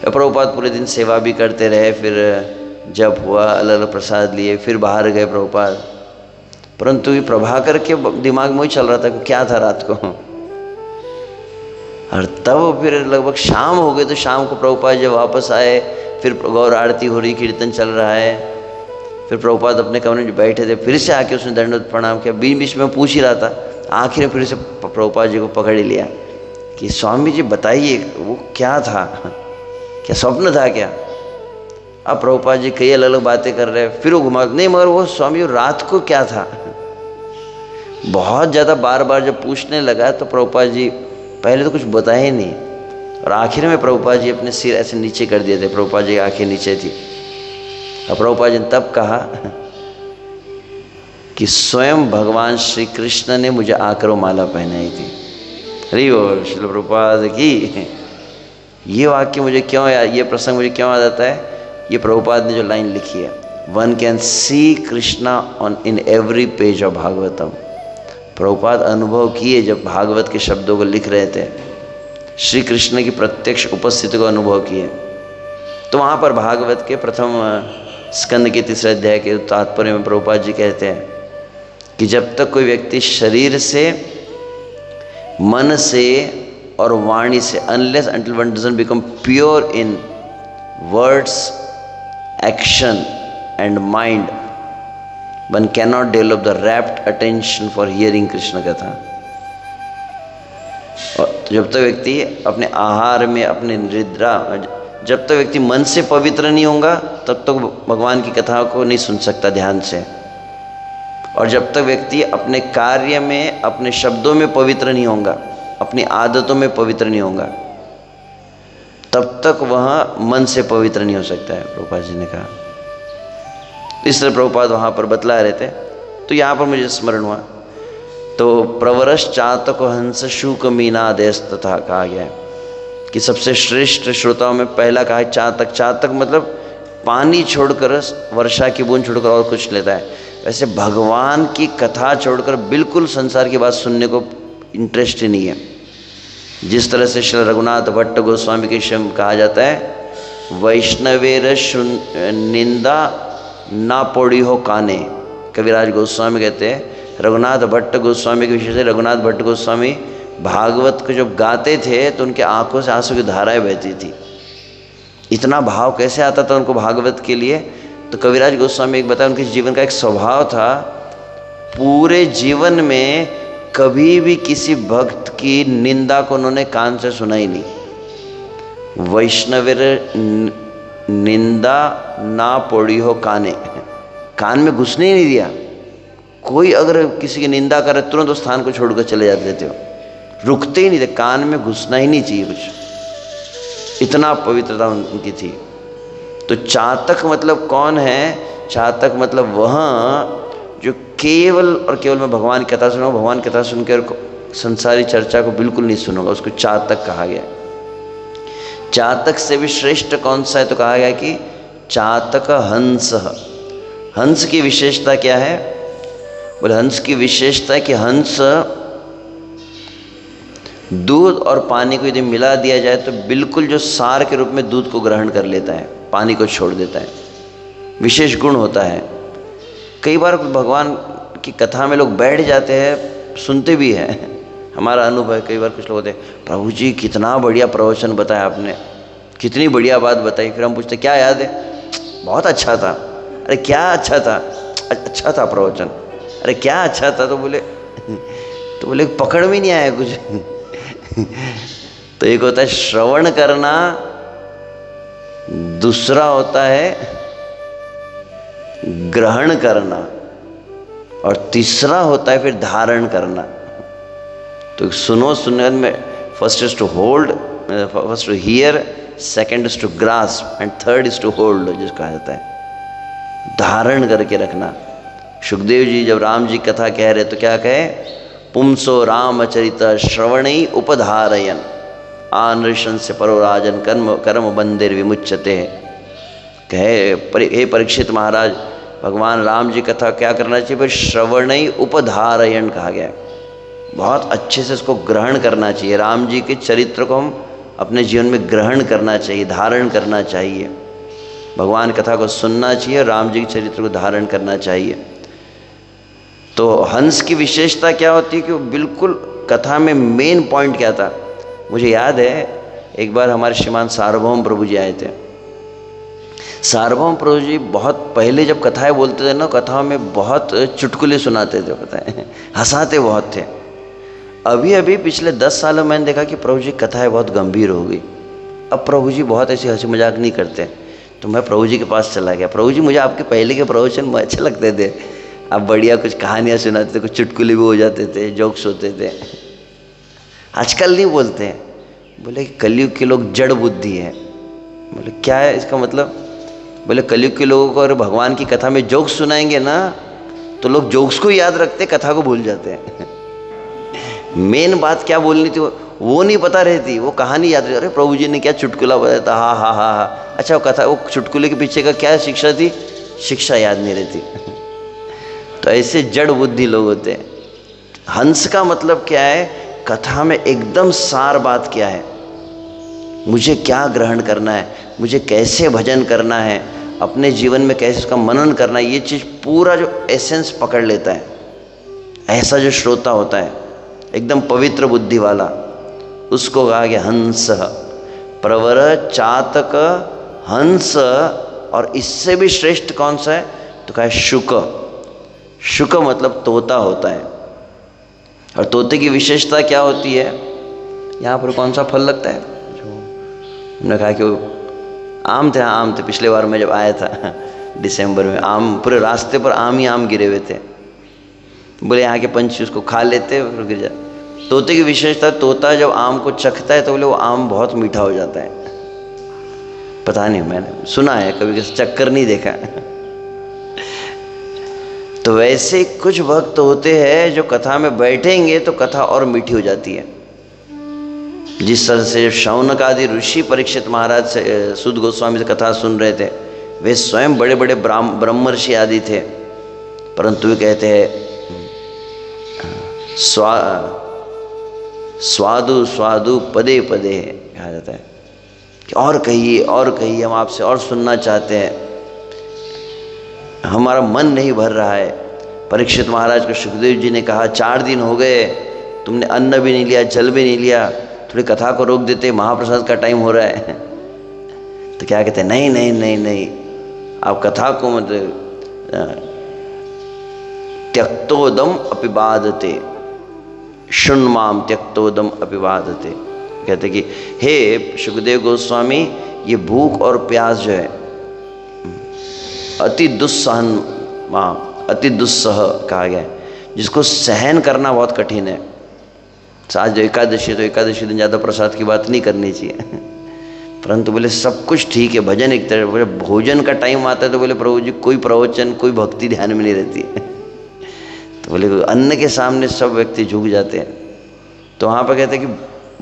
प्रभुपाद पूरे दिन सेवा भी करते रहे, फिर जब हुआ अलग अलग प्रसाद लिए, फिर बाहर गए प्रभुपाद। परंतु ये प्रभाकर के दिमाग में ही चल रहा था कि क्या था रात को। और तब फिर लगभग शाम हो गई, तो शाम को प्रभुपाद जब वापस आए, फिर गौर आरती हो रही, कीर्तन चल रहा है, फिर प्रभुपाद अपने कमरे में बैठे थे, फिर से आके उसने दंडवत प्रणाम किया। बीच बीच में पूछ ही रहा था, आखिर में फिर से प्रभुपाद जी को पकड़ ही लिया कि स्वामी जी बताइए वो क्या था, क्या स्वप्न था क्या। अब प्रभुपाद जी कई अलग अलग बातें कर रहे हैं, फिर वो घुमा, नहीं मगर वो स्वामी रात को क्या था। बहुत ज़्यादा बार बार जब पूछने लगा तो प्रभुपाद जी पहले तो कुछ बताए ही नहीं, और आखिर में प्रभुपाद जी अपने सिर ऐसे नीचे कर दिए थे। प्रभुपाद जी की आंखें नीचे थी, और प्रभुपाद जी ने तब कहा कि स्वयं भगवान श्री कृष्ण ने मुझे आकर वो माला पहनाई थी। हरि बोल श्रील प्रभुपाद की। ये वाक्य मुझे क्यों याद, ये प्रसंग मुझे क्यों याद आता है, ये प्रभुपाद ने जो लाइन लिखी है, one can see Krishna on in every page of Bhagavatam. Prabhupada अनुभव किए जब भागवत के शब्दों को लिख रहे थे, श्री कृष्ण की प्रत्यक्ष उपस्थिति को अनुभव किए। तो वहाँ पर भागवत के प्रथम स्कंद के 3 अध्याय के तात्पर्य में प्रभुपाद जी कहते हैं कि जब तक कोई व्यक्ति शरीर से, मन से और वाणी से, unless until one doesn't become pure in words, action and mind, one can not develop the wrapped attention for hearing Krishna कथा। और जब तक व्यक्ति अपने आहार में, अपने निद्रा, जब तक व्यक्ति मन से पवित्र नहीं होगा तब तक भगवान की कथा को नहीं सुन सकता ध्यान से। और जब तक व्यक्ति अपने कार्य में, अपने शब्दों में पवित्र नहीं होगा, अपनी आदतों में पवित्र नहीं होगा, तब तक वह मन से पवित्र नहीं हो सकता है, प्रभुपाद जी ने कहा। इस तरह प्रभुपाद वहाँ पर बतला रहे थे। तो यहाँ पर मुझे स्मरण हुआ, तो प्रवरस चातक हंस शूक मीनादेश तथा कहा गया है कि सबसे श्रेष्ठ श्रोताओं में पहला कहा है चातक। चातक मतलब पानी छोड़कर, वर्षा की बूंद छोड़कर और कुछ लेता है। वैसे भगवान की कथा छोड़कर बिल्कुल संसार की बात सुनने को इंटरेस्ट ही नहीं है। जिस तरह से श्री रघुनाथ भट्ट गोस्वामी के विषय में कहा जाता है, वैष्णवेर निंदा ना पौड़ी हो काने। कविराज गोस्वामी कहते हैं रघुनाथ भट्ट गोस्वामी के विषय से, रघुनाथ भट्ट गोस्वामी भागवत को जब गाते थे तो उनके आंखों से आंसू की धाराएं बहती थी। इतना भाव कैसे आता था उनको भागवत के लिए। तो कविराज गोस्वामी एक बताया, उनके जीवन का एक स्वभाव था, पूरे जीवन में कभी भी किसी भक्त की निंदा को उन्होंने कान से सुना ही नहीं। वैष्णवेर निंदा ना पौड़ी हो काने, कान में घुसने ही नहीं दिया। कोई अगर किसी की निंदा करे तुरंत उस स्थान को छोड़कर चले जाते थे, रुकते ही नहीं थे, कान में घुसना ही नहीं चाहिए कुछ, इतना पवित्रता उनकी थी। तो चातक मतलब कौन है? चातक मतलब वह जो केवल और केवल मैं भगवान की कथा सुनाऊँ, भगवान की कथा सुनकर संसारी चर्चा को बिल्कुल नहीं सुनूंगा, उसको चातक कहा गया। चातक से भी श्रेष्ठ कौन सा है? तो कहा गया कि चातक हंस। हंस की विशेषता क्या है? बोले हंस की विशेषता है कि हंस दूध और पानी को यदि मिला दिया जाए तो बिल्कुल जो सार के रूप में दूध को ग्रहण कर लेता है, पानी को छोड़ देता है। विशेष गुण होता है। कई बार भगवान की कथा में लोग बैठ जाते हैं, सुनते भी हैं, हमारा अनुभव है। कई बार कुछ लोग होते हैं, प्रभु जी कितना बढ़िया प्रवचन बताया आपने, कितनी बढ़िया बात बताई। फिर हम पूछते क्या याद है? बहुत अच्छा था। अरे क्या अच्छा था? अच्छा था प्रवचन। अरे क्या अच्छा था? तो बोले पकड़ में नहीं आया कुछ। तो एक होता है श्रवण करना, दूसरा होता है ग्रहण करना, और तीसरा होता है फिर धारण करना। तो सुनने में first is to hold, first to hear, second is to grasp and third is to hold, जिसको कहा जाता है धारण करके रखना। सुखदेव जी जब राम जी कथा कह रहे तो क्या कहे? पुंसो रामचरित श्रवणी उपधारयन आनृशन से परो राजन कर्म कर्म बंदिर विमुच्यते। कहे हे परीक्षित महाराज, भगवान राम जी कथा क्या करना चाहिए? फिर श्रवणी उपधारयन कहा गया, बहुत अच्छे से इसको ग्रहण करना चाहिए। राम जी के चरित्र को हम अपने जीवन में ग्रहण करना चाहिए, धारण करना चाहिए। भगवान कथा को सुनना चाहिए, राम जी के चरित्र को धारण करना चाहिए। तो हंस की विशेषता क्या होती है कि वो बिल्कुल कथा में मेन पॉइंट क्या था? मुझे याद है एक बार हमारे श्रीमान सार्वभौम प्रभु जी आए थे। सार्वभौम प्रभु जी बहुत पहले जब कथाएं बोलते थे ना, कथाओं में बहुत चुटकुले सुनाते थे, पता है, हंसाते बहुत थे। अभी अभी पिछले 10 सालों में मैंने देखा कि प्रभु जी कथाएं बहुत गंभीर हो गई। अब प्रभु जी बहुत ऐसी हंसी मजाक नहीं करते, तो मैं प्रभु जी के पास चला गया। प्रभु जी, मुझे आपके पहले के प्रवचन अच्छे लगते थे, आप बढ़िया कुछ कहानियाँ सुनाते थे, कुछ चुटकुले भी हो जाते थे, जोक्स होते थे। आजकल नहीं बोलते हैं। बोले कलयुग के लोग जड़ बुद्धि है। बोले क्या है इसका मतलब? बोले कलयुग के लोगों को अगर भगवान की कथा में जोक्स सुनाएंगे ना, तो लोग जोक्स को याद रखते, कथा को भूल जाते हैं। मेन बात क्या बोलनी थी वो नहीं पता रहती, वो कहानी याद रहती। अरे प्रभु जी ने क्या चुटकुला बताया था, हा हा हा हा। अच्छा वो कथा, वो चुटकुले के पीछे का क्या शिक्षा थी, शिक्षा याद नहीं रहती। तो ऐसे जड़ बुद्धि लोग होते हैं। हंस का मतलब क्या है, कथा में एकदम सार बात क्या है, मुझे क्या ग्रहण करना है, मुझे कैसे भजन करना है, अपने जीवन में कैसे उसका मनन करना है, ये चीज़ पूरा जो एसेंस पकड़ लेता है, ऐसा जो श्रोता होता है एकदम पवित्र बुद्धि वाला, उसको कहा गया हंस। प्रवर चातक हंस, और इससे भी श्रेष्ठ कौन सा है तो कहा शुक। शुक मतलब तोता होता है। और तोते की विशेषता क्या होती है, यहाँ पर कौन सा फल लगता है, हमने कहा कि वो आम थे। आम थे, पिछले बार मैं जब आया था दिसंबर में, आम पूरे रास्ते पर आम ही आम गिरे हुए थे। बोले यहाँ के पंछी उसको खा लेते और गिर जाते। तोते की विशेषता, तोता जब आम को चखता है तो बोले वो आम बहुत मीठा हो जाता है। पता नहीं, मैंने सुना है, कभी किसी चक्कर नहीं देखा। तो वैसे कुछ भक्त होते हैं जो कथा में बैठेंगे तो कथा और मीठी हो जाती है। जिस तरह से शौनक आदि ऋषि परीक्षित महाराज से सुद गोस्वामी से कथा सुन रहे थे, वे स्वयं बड़े बड़े ब्रह्मर्षि आदि थे, परंतु वे कहते हैं स्वादु स्वादु पदे पदे, कहा जाता है कि और कहिए और कहिए, हम आपसे और सुनना चाहते हैं, हमारा मन नहीं भर रहा है। परीक्षित महाराज को सुखदेव जी ने कहा 4 दिन हो गए तुमने अन्न भी नहीं लिया, जल भी नहीं लिया, थोड़ी कथा को रोक देते, महाप्रसाद का टाइम हो रहा है। तो क्या कहते हैं, नहीं नहीं नहीं नहीं, आप कथा को मतलब त्यक्तोदम अपिबादते, शुण्माम त्यक्तोदम अपिबादते। कहते कि हे सुखदेव गोस्वामी, ये भूख और प्यास जो है अति दुस्सहन, अति दुस्सह कहा गया है, जिसको सहन करना बहुत कठिन है। आज जो एकादशी, तो एकादशी दिन ज़्यादा प्रसाद की बात नहीं करनी चाहिए। परंतु बोले सब कुछ ठीक है, भजन एक तरह, बोले भोजन का टाइम आता है तो बोले प्रभु जी कोई प्रवचन कोई भक्ति ध्यान में नहीं रहती है। तो बोले अन्न के सामने सब व्यक्ति झुक जाते हैं। तो वहाँ पर कहते हैं कि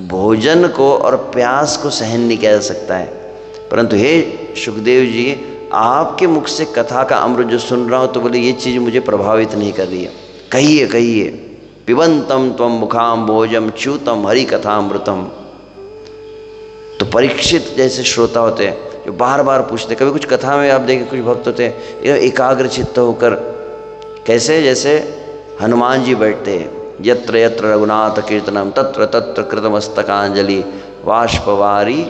भोजन को और प्यास को सहन नहीं किया जा सकता है, परंतु हे सुखदेव जी, आपके मुख से कथा का अमृत जो सुन रहा हूँ, तो बोले ये चीज़ मुझे प्रभावित नहीं कर रही है। कहिए कहिए, पिबंतम त्वम मुखाम भोजम च्यूतम हरि कथामृतम। तो परीक्षित जैसे श्रोता होते हैं जो बार बार पूछते, कभी कुछ कथा में आप देखें कुछ भक्त होते हैं एकाग्र चित्त होकर, कैसे जैसे हनुमान जी बैठते हैं, यत्र यत्र रघुनाथ कीर्तनम तत्र तत्र कृतमस्तकांजलि वाष्पवारी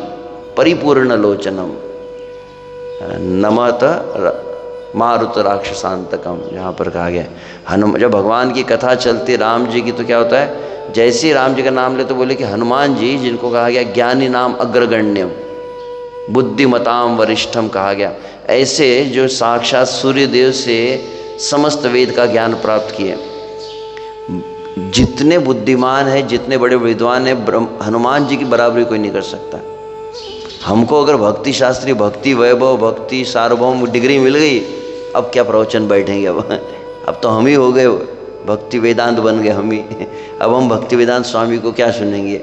परिपूर्ण लोचनम नमत मारुत राक्षसांतकम। यहाँ पर कहा गया जब भगवान की कथा चलती राम जी की, तो क्या होता है, जैसे ही राम जी का नाम ले तो बोले कि हनुमान जी, जिनको कहा गया ज्ञानी नाम अग्रगण्यम बुद्धिमताम वरिष्ठम कहा गया, ऐसे जो साक्षात सूर्यदेव से समस्त वेद का ज्ञान प्राप्त किए, जितने बुद्धिमान है, जितने बड़े विद्वान है, हनुमान जी की बराबरी कोई नहीं कर सकता। हमको अगर भक्ति शास्त्री, भक्ति वैभव, भक्ति सार्वभौम डिग्री मिल गई, अब क्या प्रवचन बैठेंगे। अब तो हम ही हो गए भक्ति वेदांत बन गए हम ही। अब हम भक्ति वेदांत स्वामी को क्या सुनेंगे,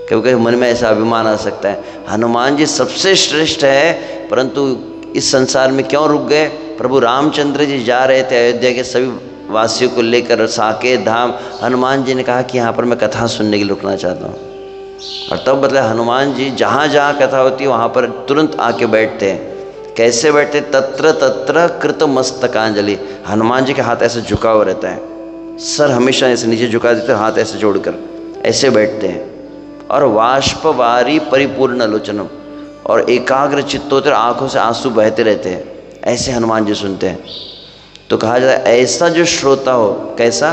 क्योंकि मन में ऐसा अभिमान आ सकता है। हनुमान जी सबसे श्रेष्ठ है, परंतु इस संसार में क्यों रुक गए। प्रभु रामचंद्र जी जा रहे थे अयोध्या के सभी वासियों को लेकर साकेत धाम, हनुमान जी ने कहा कि यहाँ पर मैं कथा सुनने के लिए रुकना चाहता हूँ। और तब मतलब हनुमान जी जहाँ जहाँ कथा होती है वहाँ पर तुरंत आके बैठते हैं। कैसे बैठते, तत्र तत्र कृत मस्तकांजलि। हनुमान जी के हाथ ऐसे झुका हुआ रहता है, सर हमेशा ऐसे नीचे झुका देते हैं, हाथ ऐसे जोड़कर ऐसे बैठते हैं। और वाष्पवारी परिपूर्ण लोचनम, और एकाग्र चित्त होते, आंखों से आंसू बहते रहते हैं, ऐसे हनुमान जी सुनते हैं। तो कहा जाता है ऐसा जो श्रोता हो, कैसा,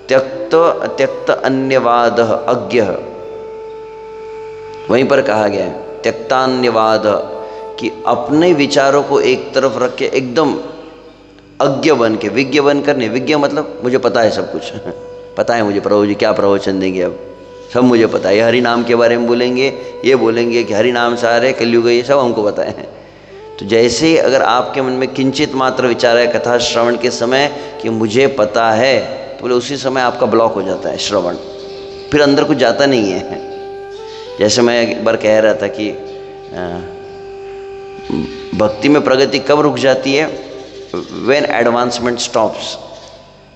त्यक्त त्यक्त अन्यवाद अज्ञ, वहीं पर कहा गया है त्यक्तान्यवाद कि अपने विचारों को एक तरफ रख के एकदम अज्ञ बन के, विज्ञ बन कर नहीं, विज्ञ मतलब मुझे पता है सब कुछ पता है मुझे प्रभु जी क्या प्रवचन देंगे, अब सब मुझे पता है, ये हरि नाम के बारे में बोलेंगे, ये बोलेंगे कि हरि नाम सारे कलयुग, ये सब हमको पता है। तो जैसे ही अगर आपके मन में किंचित मात्र विचार है कथा श्रवण के समय कि मुझे पता है, तो बोले उसी समय आपका ब्लॉक हो जाता है श्रवण, फिर अंदर कुछ जाता नहीं है। जैसे मैं एक बार कह रहा था कि भक्ति में प्रगति कब रुक जाती है? When advancement stops.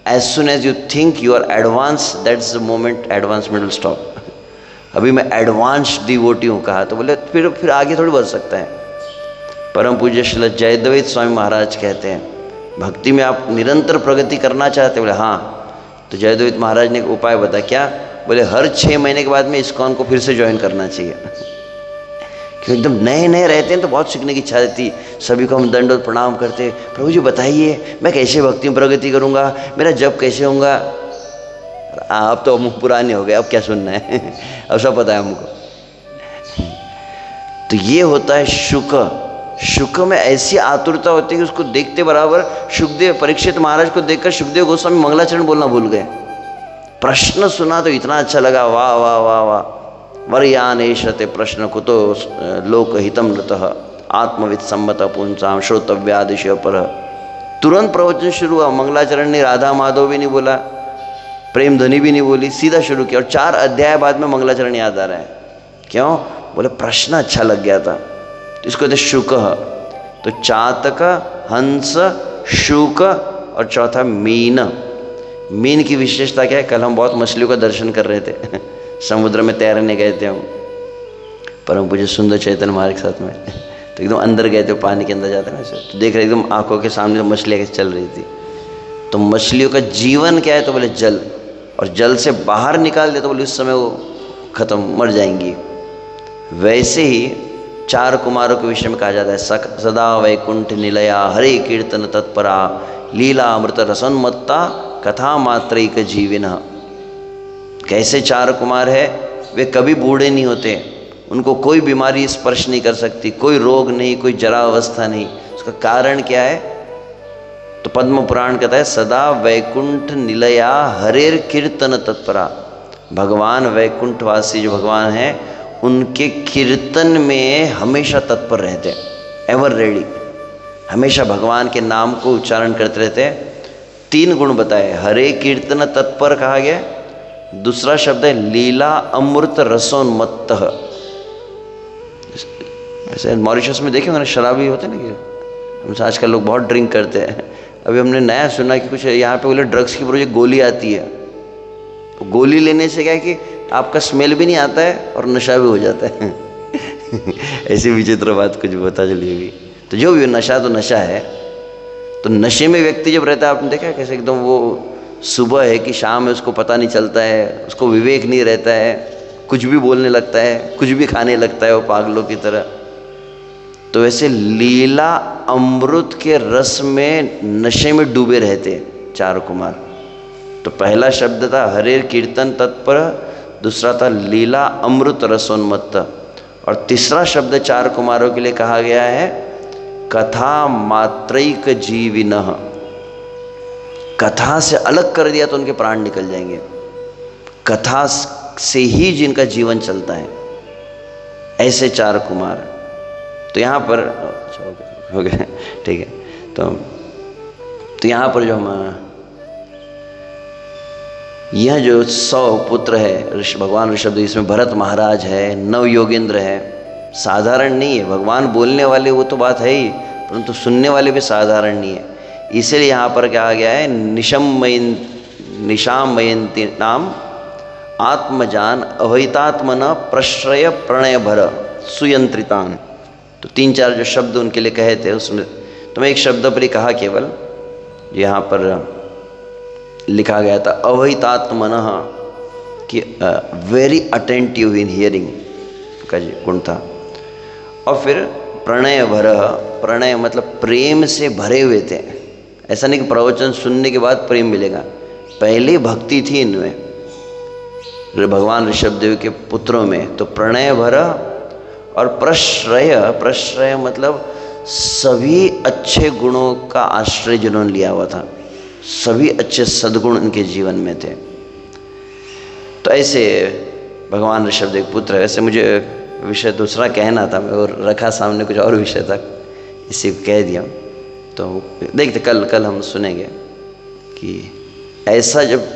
As soon as you think you are advanced, that's the moment advancement will stop। अभी मैं एडवांस डिवोटी हूँ कहा, तो बोले फिर आगे थोड़ी बढ़ सकता है। परम पूज्य श्री जयद्वैत स्वामी महाराज कहते हैं भक्ति में आप निरंतर प्रगति करना चाहते? बोले हाँ। तो जयद्वैत महाराज ने एक उपाय बताया। क्या? बोले हर 6 महीने के बाद में इस्कॉन को फिर से ज्वाइन करना चाहिए क्योंकि एकदम नए नए रहते हैं तो बहुत सीखने की इच्छा रहती, सभी को हम दंडवत प्रणाम करते, प्रभु जी बताइए मैं कैसे भक्ति में प्रगति करूँगा, मेरा जप कैसे होगा। आप तो मुँह पुराने हो गए, अब क्या सुनना है अब सब पता है हमको। तो ये होता है शुक में ऐसी आतुरता होती है कि उसको देखते बराबर सुखदेव, परीक्षित महाराज को देखकर सुखदेव गोस्वामी मंगलाचरण बोलना भूल गए। प्रश्न सुना तो इतना अच्छा लगा, वाह वाह वाह वाह, वर्यानेशते प्रश्न कुतो लोकहितम नृतः आत्मविद सम्मत पुंसाम श्रोतव्यादिशय पर। तुरंत प्रवचन शुरू हुआ। मंगलाचरण ने राधा माधव भी नहीं बोला, प्रेम ध्वनि भी नहीं बोली, सीधा शुरू किया। और 4 अध्याय बाद में मंगलाचरण याद आ रहा है। क्यों? बोले प्रश्न अच्छा लग गया था। तो इसको कहते शुक। तो चातक, हंस, शुक और चौथा मीन। मीन की विशेषता क्या है? कल हम बहुत मछलियों का दर्शन कर रहे थे समुद्र में तैरने गए थे हम, परम पूज्य सुंदर चैतन्य महाराज के साथ में। तो एकदम अंदर गए थे, पानी के अंदर जाते हैं ना, तो देख रहे एकदम आंखों के सामने तो मछलियाँ कैसे चल रही थी। तो मछलियों का जीवन क्या है? तो बोले जल, और जल से बाहर निकाल दे तो बोले उस समय वो खत्म, मर जाएंगी। वैसे ही 4 कुमारों के विषय में कहा जाता है सदा वैकुंठ निलया हरे कीर्तन तत्परा लीला अमृत रसोन्मत्ता कथा मात्रैक जीविन। कैसे 4 कुमार है? वे कभी बूढ़े नहीं होते, उनको कोई बीमारी स्पर्श नहीं कर सकती, कोई रोग नहीं, कोई जरा अवस्था नहीं। उसका कारण क्या है? तो पद्म पुराण कहता है सदा वैकुंठ निलया हरेर कीर्तन तत्परा। भगवान वैकुंठवासी जो भगवान हैं उनके कीर्तन में हमेशा तत्पर रहते, एवर रेडी, हमेशा भगवान के नाम को उच्चारण करते रहते। 3 गुण बताए, हरे कीर्तन तत्पर कहा गया। दूसरा शब्द है लीला अमृत रसोन्मत्त। ऐसे मॉरिशस में देखे होंगे ना, शराबी होते ना, कि हमसे आजकल लोग बहुत ड्रिंक करते हैं। अभी हमने नया सुना कि कुछ यहाँ पे बोले ड्रग्स की प्रोजेक्ट गोली आती है, तो गोली लेने से क्या है कि आपका स्मेल भी नहीं आता है और नशा भी हो जाता है ऐसी विचित्र बात कुछ पता चली होगी। तो जो भी नशा तो नशा है। तो नशे में व्यक्ति जब रहता है, आपने देखा है कैसे एकदम वो सुबह है कि शाम है उसको पता नहीं चलता है, उसको विवेक नहीं रहता है, कुछ भी बोलने लगता है, कुछ भी खाने लगता है वो पागलों की तरह। तो वैसे लीला अमृत के रस में नशे में डूबे रहते 4 कुमार। तो पहला शब्द था हरे कीर्तन तत्पर, दूसरा था लीला अमृत रसोन्मत्त, और तीसरा शब्द 4 कुमारों के लिए कहा गया है कथा मात्रैक जीविनः। कथा से अलग कर दिया तो उनके प्राण निकल जाएंगे। कथा से ही जिनका जीवन चलता है, ऐसे 4 कुमार। तो यहाँ पर हो गया, ठीक है। तो यहाँ पर जो हम यह जो 100 पुत्र है भगवान ऋषभ, इसमें भरत महाराज है, 9 योगेंद्र है। साधारण नहीं है, भगवान बोलने वाले वो तो बात है ही, परंतु सुनने वाले भी साधारण नहीं है। इसलिए यहाँ पर कहा गया है निशामयंती नाम आत्मजान अवैतात्मन प्रश्रय प्रणय भर सुयंत्रितान। तो 3-4 जो शब्द उनके लिए कहे थे उसमें तो मैं एक शब्द पर ही कहा केवल, यहाँ पर लिखा गया था अवैतात्मन कि वेरी अटेंटिव इन हियरिंग का गुण था। और फिर प्रणय भर, प्रणय मतलब प्रेम से भरे हुए थे। ऐसा नहीं कि प्रवचन सुनने के बाद प्रेम मिलेगा, पहले भक्ति थी इनमें। भगवान ऋषभदेव के पुत्रों में, तो प्रणय भरा और प्रश्रय, प्रश्रय मतलब सभी अच्छे गुणों का आश्रय जिन्होंने लिया हुआ था, सभी अच्छे सद्गुण उनके जीवन में थे। तो ऐसे भगवान ऋषभदेव पुत्र, ऐसे मुझे विषय दूसरा कहना था, मैं और रखा सामने कुछ और विषय तक, इसी को कह दिया। तो देखते कल हम सुनेंगे कि ऐसा जब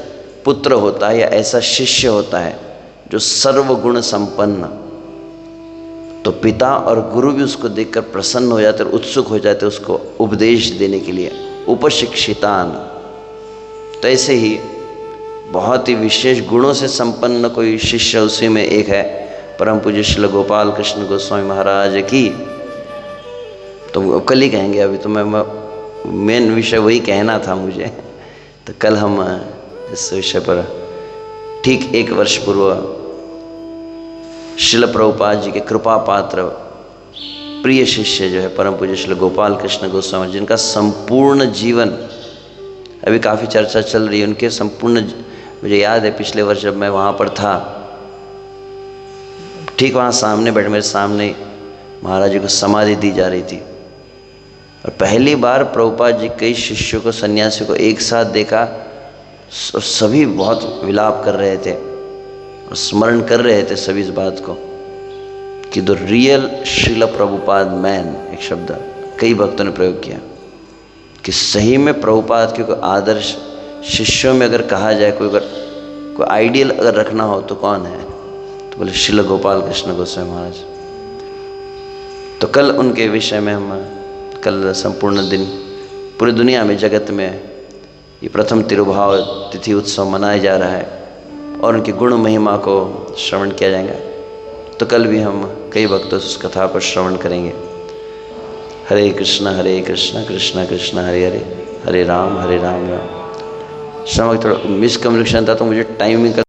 पुत्र होता है या ऐसा शिष्य होता है जो सर्वगुण संपन्न, तो पिता और गुरु भी उसको देखकर प्रसन्न हो जाते, उत्सुक हो जाते उसको उपदेश देने के लिए, उपशिक्षितान। तो ऐसे ही बहुत ही विशेष गुणों से संपन्न कोई शिष्य, उसी में एक है परम पूज्य श्री गोपाल कृष्ण गोस्वामी महाराज की। तो कल ही कहेंगे, अभी तो मैं मेन विषय वही कहना था मुझे। तो कल हम इस विषय पर ठीक 1 वर्ष पूर्व श्रील प्रभुपाद जी के कृपा पात्र प्रिय शिष्य जो है परम पूज्य श्री गोपाल कृष्ण गोस्वामी, जिनका संपूर्ण जीवन, अभी काफ़ी चर्चा चल रही है उनके संपूर्ण, मुझे याद है पिछले वर्ष जब मैं वहाँ पर था, ठीक वहाँ सामने बैठे, मेरे सामने महाराज जी को समाधि दी जा रही थी। और पहली बार प्रभुपाद जी कई शिष्यों को, सन्यासी को एक साथ देखा, और सभी बहुत विलाप कर रहे थे और स्मरण कर रहे थे सभी इस बात को कि the real Srila Prabhupada man, एक शब्द कई भक्तों ने प्रयोग किया कि सही में प्रभुपाद के कोई आदर्श शिष्यों में अगर कहा जाए, कोई आइडियल अगर रखना हो तो कौन है, तो बोले श्रील गोपाल कृष्ण गोस्वामी महाराज। तो कल उनके विषय में हम कल संपूर्ण दिन पूरी दुनिया में, जगत में ये प्रथम तिरुभाव तिथि उत्सव मनाया जा रहा है और उनकी गुण महिमा को श्रवण किया जाएगा। तो कल भी हम कई भक्तों से उस कथा पर श्रवण करेंगे। हरे कृष्ण कृष्ण कृष्ण हरे हरे, हरे राम राम। श्रवण थोड़ा मिसकम्युनिकेशन था, तो मुझे टाइमिंग